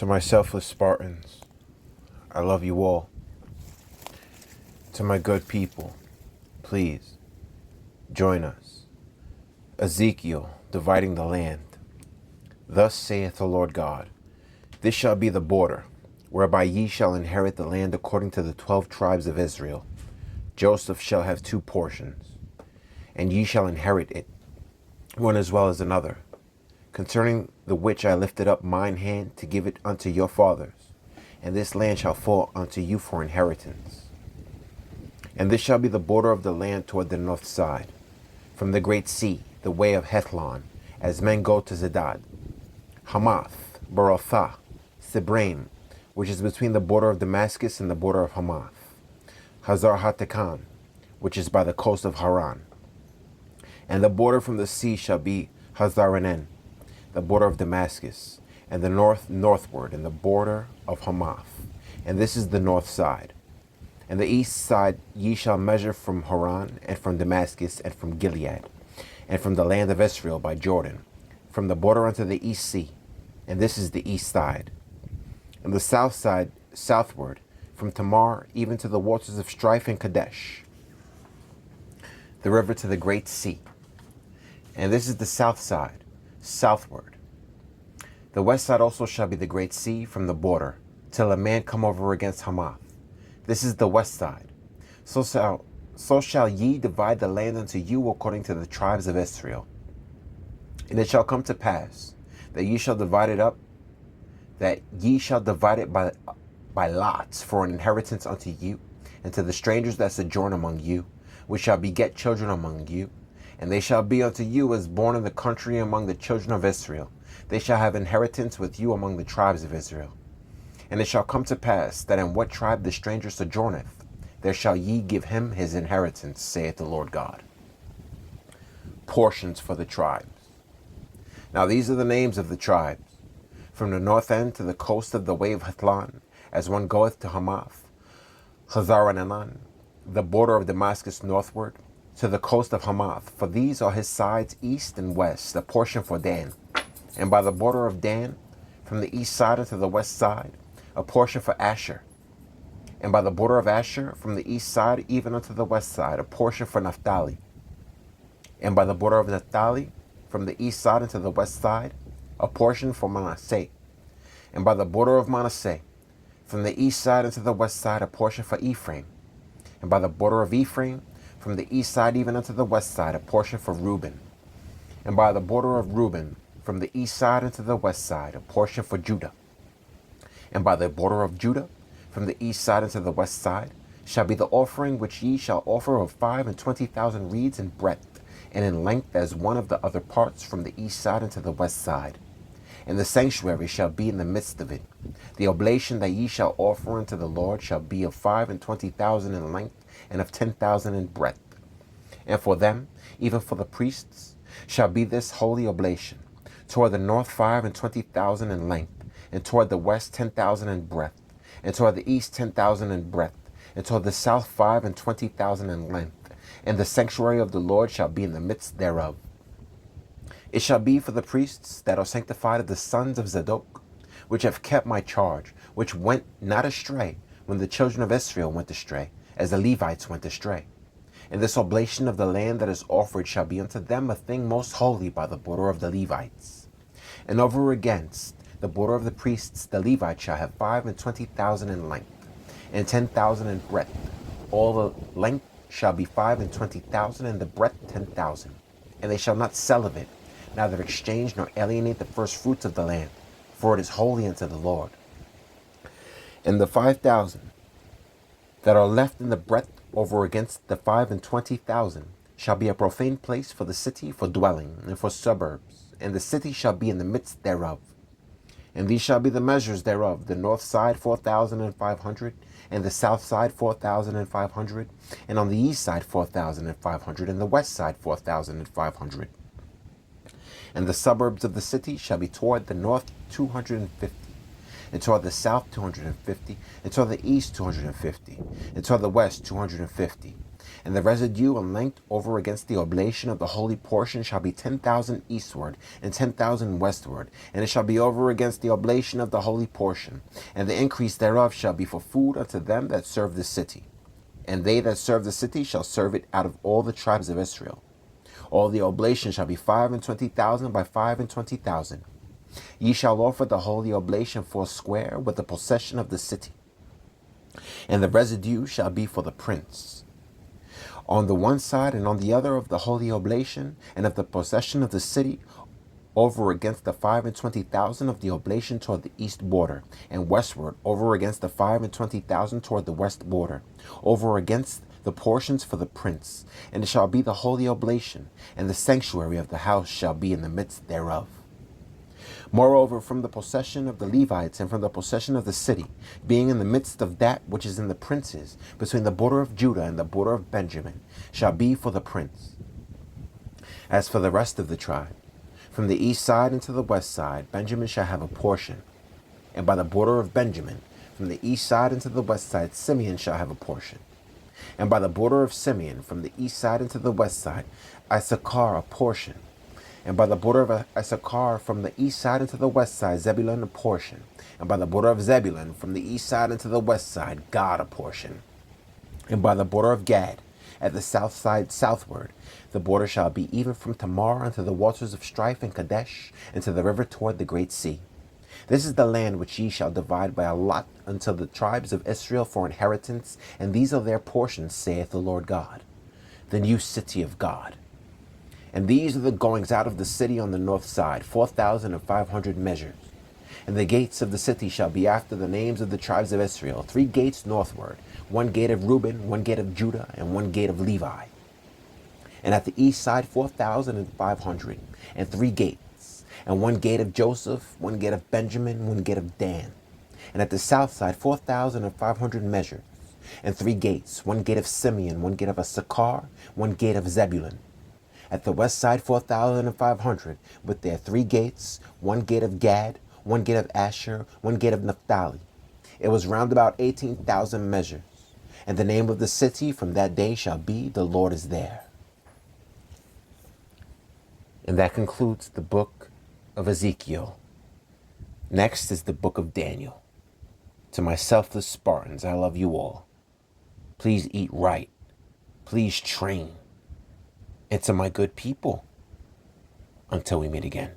To my selfless Spartans, I love you all. To my good people, please join us. Ezekiel, dividing the land. Thus saith the Lord God, this shall be the border, whereby ye shall inherit the land according to the 12 tribes of Israel. Joseph shall have 2 portions, and ye shall inherit it, one as well as another, concerning the which I lifted up mine hand to give it unto your fathers, and this land shall fall unto you for inheritance. And this shall be the border of the land toward the north side, from the great sea, the way of Hethlon, as men go to Zedad, Hamath, Berothah, Sibraim, which is between the border of Damascus and the border of Hamath, Hazar Hatakan, which is by the coast of Haran. And the border from the sea shall be Hazaranen, the border of Damascus, and the northward, and the border of Hamath. And this is the north side. And the east side ye shall measure from Haran, and from Damascus, and from Gilead, and from the land of Israel by Jordan, from the border unto the east sea. And this is the east side. And the south side southward, from Tamar even to the waters of strife in Kadesh, the river to the great sea. And this is the south side southward. The west side also shall be the great sea from the border, till a man come over against Hamath. This is the west side. So shall ye divide the land unto you according to the tribes of Israel. And it shall come to pass that ye shall divide it up, that ye shall divide it by lots for an inheritance unto you, and to the strangers that sojourn among you, which shall beget children among you. And they shall be unto you as born in the country among the children of Israel. They shall have inheritance with you among the tribes of Israel. And it shall come to pass that in what tribe the stranger sojourneth, there shall ye give him his inheritance, saith the Lord God. Portions for the tribes. Now these are the names of the tribes. From the north end to the coast of the way of Hethlon, as one goeth to Hamath, Hazaranan, the border of Damascus northward, to the coast of Hamath, for these are his sides east and west, a portion for Dan. And by the border of Dan, from the east side unto the west side, a portion for Asher. And by the border of Asher, from the east side even unto the west side, a portion for Naphtali. And by the border of Naphtali, from the east side unto the west side, a portion for Manasseh. And by the border of Manasseh, from the east side unto the west side, a portion for Ephraim. And by the border of Ephraim, from the east side even unto the west side, a portion for Reuben. And by the border of Reuben, from the east side unto the west side, a portion for Judah. And by the border of Judah, from the east side unto the west side, shall be the offering which ye shall offer of 25,000 reeds in breadth, and in length as one of the other parts from the east side unto the west side. And the sanctuary shall be in the midst of it. The oblation that ye shall offer unto the Lord shall be of 25,000 in length, and of 10,000 in breadth. And for them, even for the priests, shall be this holy oblation, toward the north 25,000 in length, and toward the west 10,000 in breadth, and toward the east 10,000 in breadth, and toward the south 25,000 in length. And the sanctuary of the Lord shall be in the midst thereof. It shall be for the priests that are sanctified of the sons of Zadok, which have kept my charge, which went not astray when the children of Israel went astray, as the Levites went astray. And this oblation of the land that is offered shall be unto them a thing most holy by the border of the Levites. And over against the border of the priests the Levites shall have 25,000 in length, and 10,000 in breadth. All the length shall be 25,000, and the breadth 10,000. And they shall not sell of it, neither exchange nor alienate the first fruits of the land, for it is holy unto the Lord. And the 5,000 that are left in the breadth over against the 25,000 shall be a profane place for the city, for dwelling, and for suburbs, and the city shall be in the midst thereof. And these shall be the measures thereof: the north side 4,500, and the south side 4,500, and on the east side 4,500, and the west side 4,500. And the suburbs of the city shall be toward the north 250, and toward the south 250, and toward the east 250, and toward the west 250. And the residue in length over against the oblation of the holy portion shall be 10,000 eastward and 10,000 westward, and it shall be over against the oblation of the holy portion. And the increase thereof shall be for food unto them that serve the city. And they that serve the city shall serve it out of all the tribes of Israel. All the oblation shall be 25,000 by 25,000. Ye shall offer the holy oblation foursquare with the possession of the city. And the residue shall be for the prince, on the one side and on the other of the holy oblation, and of the possession of the city, over against the 25,000 of the oblation toward the east border, and westward over against the 25,000 toward the west border, over against the portions for the prince. And it shall be the holy oblation, and the sanctuary of the house shall be in the midst thereof. Moreover, from the possession of the Levites and from the possession of the city, being in the midst of that which is in the princes, between the border of Judah and the border of Benjamin, shall be for the prince. As for the rest of the tribe, from the east side and to the west side, Benjamin shall have a portion. And by the border of Benjamin, from the east side and to the west side, Simeon shall have a portion. And by the border of Simeon, from the east side and to the west side, Issachar a portion. And by the border of Issachar, from the east side into the west side, Zebulun a portion. And by the border of Zebulun, from the east side into the west side, Gad a portion. And by the border of Gad, at the south side southward, the border shall be even from Tamar unto the waters of strife in Kadesh, and to the river toward the great sea. This is the land which ye shall divide by a lot unto the tribes of Israel for inheritance, and these are their portions, saith the Lord God, the new city of God. And these are the goings out of the city on the north side, 4,500 measures. And the gates of the city shall be after the names of the tribes of Israel, 3 gates northward, 1 gate of Reuben, 1 gate of Judah, and 1 gate of Levi. And at the east side 4,500, and 3 gates, and 1 gate of Joseph, 1 gate of Benjamin, 1 gate of Dan. And at the south side 4,500 measures, and 3 gates, 1 gate of Simeon, 1 gate of Issachar, 1 gate of Zebulun. At the west side 4,500, with their 3 gates, 1 gate of Gad, 1 gate of Asher, 1 gate of Naphtali. It was round about 18,000 measures. And the name of the city from that day shall be, The Lord is there. And that concludes the book of Ezekiel. Next is the book of Daniel. To my selfless Spartans, I love you all. Please eat right. Please train. And to my good people, until we meet again.